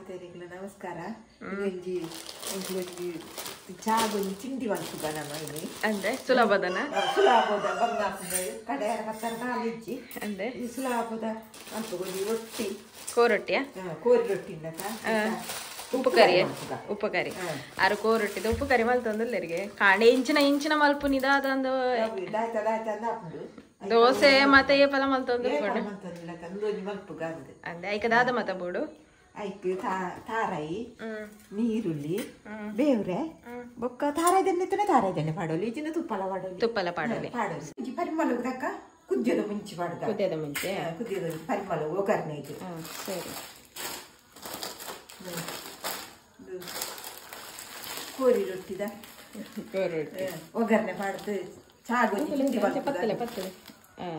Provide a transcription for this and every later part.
ಮಾತೆರಿಗ್ಲ ನಮಸ್ಕಾರ. ಒಂಜಿ ಚಾಗೊಂಜಿ ತಿಂಡಿ ಮಲ್ಪುಗ ನಮ್ಮ ಇಲ್ಲಿ ಅಂದ್ರೆ ಸುಲಭದನ ಸುಲಭದ ಬಂಗಾಪದ ಕಡೆಯರ ಪತ್ತರ ಕಾಲಿಜ್ಜಿ ಅಂದ್ರೆ ಸುಲಭದ ಮಲ್ಪುಗೊಂಜಿ ರೊಟ್ಟಿ ಕೋರೊಟ್ಟಿಯ ಕೋರಿ ರೊಟ್ಟಿಂದ ಉಪ್ಪು ಕರಿ ಉಪ್ಪು ಕರಿ ಆರು ಕೋರೊಟ್ಟಿದ ಉಪ್ಪು ಕರಿ ಮಲ್ತಂದಲ್ಲರಿಗೆ ಕಾಂಡೆ ಇಂಚಿನ ಮಲ್ಪು ನಿದಾದಂದು ದೋಸೆ ಮತ್ತೆ ಏಪಲ ಮಲ್ತಂದು ಅಂದೆ ಐಕದಾದ ಮತ ಬೋಡು ಐಕ್ ತಾರಾಯಿ ನೀರುಳ್ಳಿ ಬೇವ್ರೆ ಬೊಕ್ಕ ತಾರಾಯ್ದೆಣ್ಣೆ ಪಾಡೋಲಿ ಈಜಿನ ತುಪ್ಪಲ ಪಾಡೋಲಿ ಪರಿಮಳದಕ್ಕ ಕುದ್ಯದ ಮುಂಚೆ ಕುದ್ಯದ ಪರಿಮಳ ಒಗ್ಗರಣೆ ಇದು ಸರಿ ಕೋರಿ ರೊಟ್ಟಿದ ಒಗ್ಗರಣೆ ಮಾಡ್ದು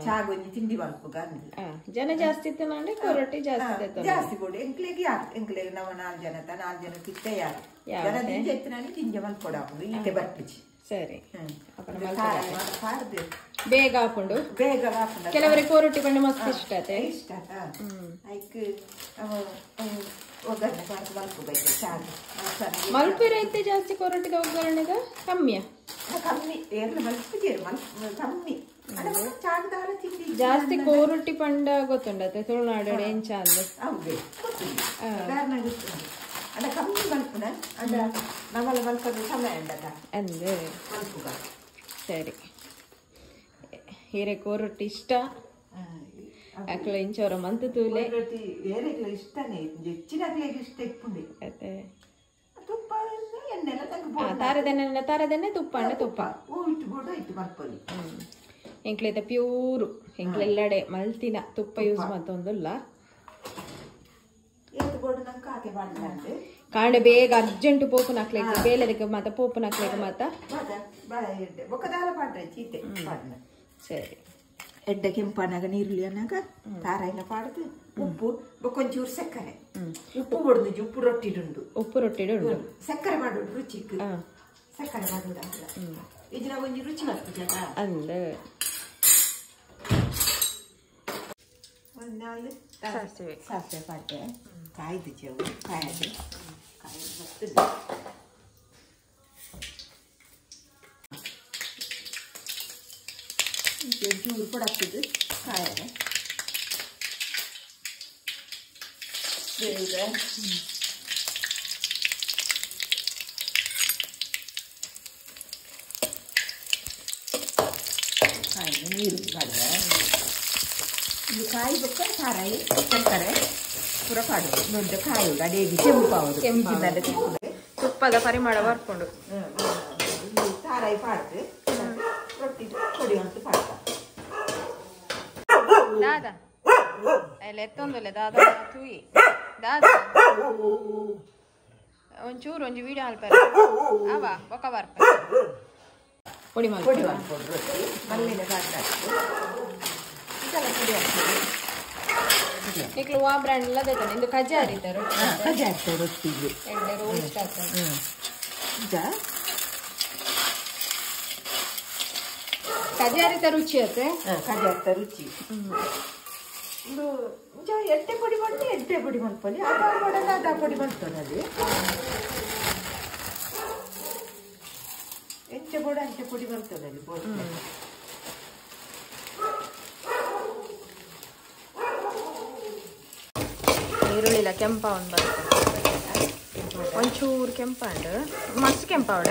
ಚಾಗೊಂಜಿ ತಿಂಡಿ ಮಲ್ಪುಗ ಜನ ಜಾಸ್ತಿ ಇತ್ತು ನೋಡಿ ಕೋರೊಟ್ಟಿ ಜಾಸ್ತಿ ಬೋಡು ಎಂಕ್ಲೆಗ್ ನಾವು 4 ಜನ ತಿತ್ತೆ ಯಾರು ಜನ ತಿಂಜೆ ಎತ್ತಿನಲ್ಲಿ ತಿಂಜೆ ಮಲ್ಪೊಡ ಹಾಕೊಂಡು ಈಟೆ ಬರ್ಪಿಚ್ಚಿ ಸರಿ ಪಾಡ್ದು ಬೇಗ ಹಾಕೊಂಡು ಕೆಲವರಿಗೆ ಕೋರೊಟ್ಟಿ ಪಂಡ ಮಸ್ತ್ ಇಷ್ಟ ಐಕ್ ಒಗ್ಗರಣೆ ಪಾಡ್ದು ಮಲ್ಪುಗೈತೆ ಚಾದು ಮಲ್ಪಿರ ಐತೆ ಜಾಸ್ತಿ ಕೋರೊಟ್ಟಿದ ಒಗ್ಗರಣೆದ ಕಮ್ಮಿಯ ಕಮ್ಮಿ ಎಲ್ಲ ಮಲ್ಪಿಗೆ ಕಮ್ಮಿ ಜಾಸ್ತಿ ಕೋರೊಟ್ಟಿ ಪಂಡ ಗೊತ್ತುಂಡತ್ತೆ ತುಳುನಾಡು ಎಂಚ ಅಂದ್ರೆ ಅದ ಕಮ್ಮಿ ಮಲ್ಪುನ ಅಂದ್ರ ನಮ್ಮಲ್ಲಿ ಮಲ್ಪದ ಸಮಯ ಉಂಡದ ಅಂದ್ರೆ ಮಲ್ಪುಗ ಸರಿ ಹೀರೆ ಕೋರೊಟ್ಟಿ ಇಷ್ಟ ಅಕ್ಲ ಇಂಚವರ ಮಂತು ತೂಲೆ ಏರೆಗ್ಲ ಇಷ್ಟನೇ ಹೆಚ್ಚಿನಾಗ್ಲಿಗೆ ಇಷ್ಟ ಇಪ್ಪುಂಡಿ ಅದೇ ತುಪ್ಪ ಎಣ್ಣೆಲ್ಲ ತಾರದೆಣ್ಣೆ ತುಪ್ಪ ಇಟ್ಟು ಬೋಡು ಇಟ್ಟು ಮಲ್ಪೊಲಿ ಎಂಕ್ಲೆದ ಪ್ಯೂರು ಎಂಕ್ಲೆಲ್ಲಡೆ ಮಲ್ತಿನ ತುಪ್ಪ ಯೂಸ್ ಮತ್ತೊಂದುಲ್ಲ ಕಾಂಡೆ ಬೇಗ ಅರ್ಜೆಂಟ್ ಪೋಪುನ ಹಾಕ್ಲಿಕ್ಕೆ ಬೇಲೆದಕ್ಕೆ ಮತ್ತ ಪೋಪುನ ಹಾಕ್ಲಿಕ್ಕೆ ಮತ್ತ ಸರಿ ಎಡ್ಡೆ ಕೆಂಪನಾಗ ನೀರುಳ್ಳಿ ಅನ್ನಾಗ ತಾರಾಯಿನ ಪಾಡ್ದು ಉಪ್ಪು ಬೊಕ್ಕೊಂಚೂರು ಸಕ್ಕರೆ ಉಪ್ಪು ಕೊಡುದು ಉಪ್ಪು ರೊಟ್ಟಿಡುಂಡು ಸಕ್ಕರೆ ಮಾಡೋದು ರುಚಿಕ್ ಸಕ್ಕರೆ ಮಾಡೋದು ಇದನ್ನ ಒಂಜಿ ರುಚಿ ಬರ್ತದೆ ಅಂದ್ರೆ ಸಾಸಿವೆ ಪಾಡ್ದೆ ಕಾಯ್ದು ಚೆವು ಕಾಯದು ಬರ್ತದೆ ಚೂರು ಕೊಡಾಕ್ತಿದ್ದು ಕಾಯದೆ ಬೇಗ ಕಾಯಿಗೆ ನೀರು ಪಾಡ್ರೆ ಇದು ಕಾಯಿ ಬೊಕ್ಕ ತಾರಾಯಿ ಸಕ್ಕರೆ ಪೂರ ಪಾಡು ದೊಡ್ಡ ಕಾಯಿ ಅಡೇಗಿ ಕೆಂಪಾವುದು ತುಪ್ಪದ ಪರಿಮಳ ಬರ್ಕೊಂಡು ತಾರಾಯಿ ಪಾಡ್ದು ರೊಟ್ಟಿ ಕೊಡಿ ಅಂತ ಪಾಡ್ತ ದಾದ ಎಲ್ಲ ಎತ್ತೊಂದಲ್ಲ ದಾದ ತೂಯಿ ದಾದ ಒಂಚೂರು ಒಂಜಿ ವಿಡಿಯೋ ಅಲ್ಪ ಅವ ಬೊಕ್ಕ ಬರ್ಪ ಪೊಡಿ ಮಾಡ್ಕೊಂಡು ರೊಟ್ಟಿ ಮಲ್ಲಿನ ಈಗಲೂ ಆ ಬ್ರ್ಯಾಂಡ್ ಎಲ್ಲ ದೈತಾನೆ ಇಂದು ಕಜಾರಿ ರೊಟ್ಟಿ ಎಣ್ಣೆ ರೋಸ್ಟ್ ಆಗ್ತದೆ ಈಗ ಕಜಾರಿತ ರುಚಿ ಅತ್ತೆ ಕಜಾರಿತ ರುಚಿ ಇದು ಎಟ್ಟೆ ಪುಡಿ ಮಾಡಿ ಎಟ್ಟೆ ಪುಡಿ ಮಲ್ಪಲ್ಲಿ ಅದ ಪುಡಿ ಮಲ್ಪಲ್ಲಿ ಎಂಚೆ ಬೋಡ ಅಂಚೆ ಪುಡಿ ಬರ್ತದಲ್ಲಿ ಈರುಳ್ಳಿಲ ಕೆಂಪ ಒಂದು ಬರ್ತದೆ ಒಂಚೂರು ಕೆಂಪಂಡು ಮಸ್ತ್ ಕೆಂಪವಡ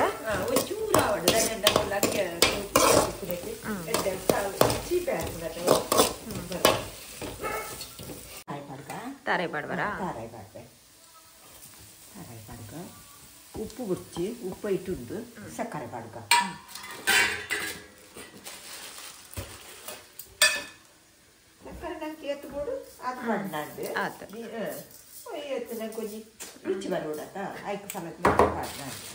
ಒಂಚೂರು ಆವಡು ತಾರಾಯಿ ಪಾಡ್ಬಾರ ಉಪ್ಪು ಬುಚ್ಚಿ ಉಪ್ಪು ಇಟ್ಟುಂಡು ಸಕ್ಕರೆ ಪಾಡ್ಕ ಸಕ್ಕರೆ ನಂಗೆ ಎತ್ಕೊಡು ಅದು ಮಾಡ್ನಾಡ್ದು ಎತ್ತು ನಂಗೆ ಕೊಂಚ ರುಚಿ ಬರೋಡತ್ತ ಐದು ಸಲಕ್ಕೆ ಪಾಡ್ನಾಡ್ದು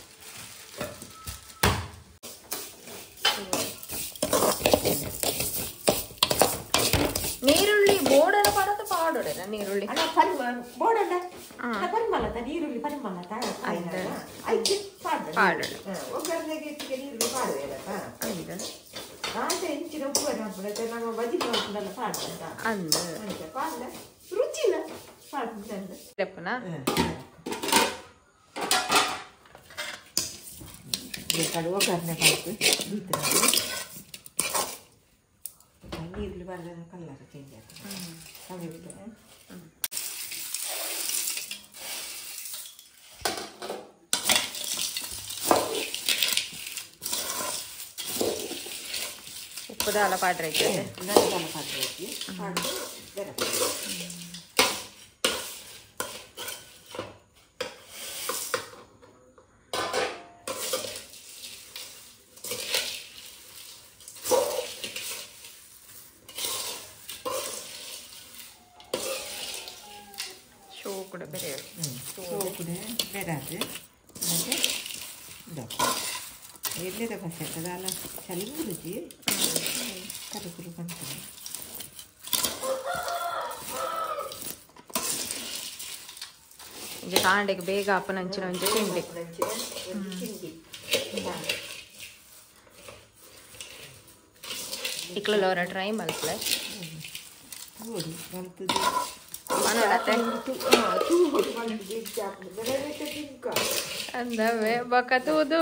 ನೀರುಳ್ಳಿ ಬೋಡನ ಪಾಡೋದು ಪಾಡೋಡೆ ನೀರುಳ್ಳಿ ಬೋಡಲ್ಲ ಪರಿಮಳದ ನೀರುಳ್ಳಿ ಪರಿಮಳದ ಒಗ್ಗರಣೆಗೆ ನೀರುಳ್ಳಿ ಪಾಡುವೆ ಕಾಂತ ಹೆಂಚಿನ ಉಪ್ಪು ಬರ್ತದೆ ನಮ್ಮ ಬಜ್ಜಿ ಮಾಡ್ಕೊಂಡಲ್ಲ ಪಾಡ್ತಂತ ಅಂದ ರುಚಿಲ್ಲ ಪಾಡ್ತಂತ ಕಡುವ ಒಗ್ಗರಣೆ ಮಾಡ್ತು ನೀರಲ್ಲಿ ಬರಲ್ಲ ಕಲರ್ ಚೇಂಜ್ ಆಗ್ತದೆ ಉಪ್ಪು ದಾಲ ಪಾಡ್ರೆ ಐತೆ ಶೋ ಕೂಡ ಬೇರೆ ಬೇರೆ ಮತ್ತೆ ಎಲ್ಲದ ಬಸೆಟ್ಟದಲ್ಲ ಚಲಿಂಗ್ ರುಚಿ ಕರುಕುರು ಕಾಣ್ತದೆ ಈಗ ಕಾಂಡೆಗೆ ಬೇಗ ಅಪ್ಪನಂಚಿನ ಒಂಚೆ ತಿಂಡಿ ಇಕ್ಳಲ್ಲ ಅವರ ಟ್ರೈ ಮಲ್ಪಲೆ ನೋಡಿ ಮಲ್ತದೆ ಅಂದವೆ ಬೊಕ್ಕ ತೂದು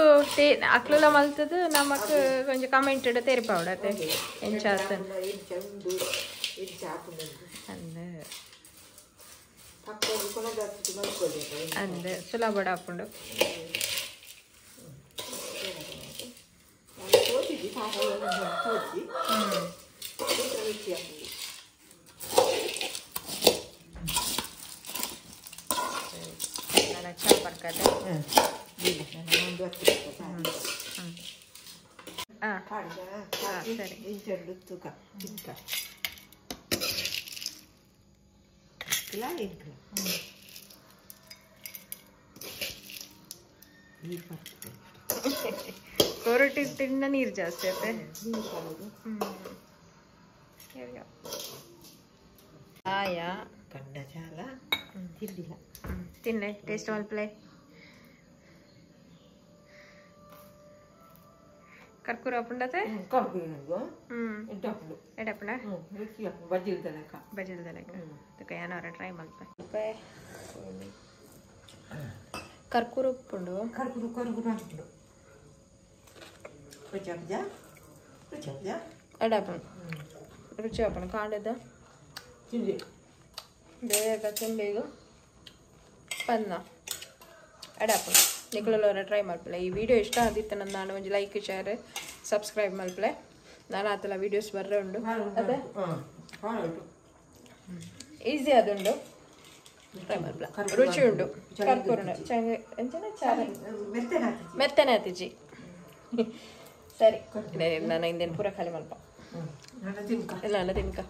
ಅಕ್ಲುಲ ಮಲ್ತದು ನಮಕ್ ಕೊಂಚ ಕಮೆಂಟ್ ತೆರಿಪಾವಡತೆ ಎಂಚಾತ ಅಂದೆ ಸುಲಭ ಹಾಕೊಂಡು ಚಾ ಬರ್ಕದೆ ಸರಿ ಕೊರಟಿ ತಿಂದ ನೀರು ಜಾಸ್ತಿ ಆಯ್ತೆ ಆಯಾ ಕಣ್ಣ ಚಾಲ ತಿಂದಿಲ್ಲ ತಿನ್ನೆ ಟೇಸ್ಟ್ ಮಲ್ಪಲೆ ಕರ್ಕೂರ ಹಾಕೊಂಡತೆ ಎಡಪ್ಪಣ ಬಜಿಲ್ ತನಕ ಅದಕ್ಕೆ ಏನಾರ ಟ್ರೈ ಮಲ್ಪೆ ಕರ್ಕೂರ ಉಪ್ಪುಂಡು ಕರ್ಕೂರು ಕರ್ಕೂರು ಹಾಕ್ಬಿಡು ಎಡಪ್ಪಣ ರುಚಿ ಹಾಪಣ ಕಾಂಡದ ತಿಂಡಿ ಬೇಗ ತಿಂಬೇಗ ಪನ್ನ ಎಡಪ್ಪಣ ನಿಕ್ಳಲ್ಲವರ ಟ್ರೈ ಮಲ್ಪಲೆ ಈ ವಿಡಿಯೋ ಇಷ್ಟ ಆದಿತ್ತು ನಾನು ಒಂದು ಲೈಕ್ ಶೇರ್ ಸಬ್ಸ್ಕ್ರೈಬ್ ಮಲ್ಪಲೆ ನಾನು ಆತಲ್ಲ ವಿಡಿಯೋಸ್ ಬರ್ರೆ ಉಂಡು ಅದೇ ಈಸಿ ಅದುಂಡು ಟ್ರೈ ಮಲ್ಪಲೆ ರುಚಿ ಉಂಡು ಕರ್ಪೂರಣ ಮೆತ್ತನೆ ಆತಿಜಿ ಸರಿ ನಾನು ಇಂದೇನು ಪೂರ ಖಾಲಿ ಮಲ್ಪ ಇಲ್ಲ ತಿನ್ಕ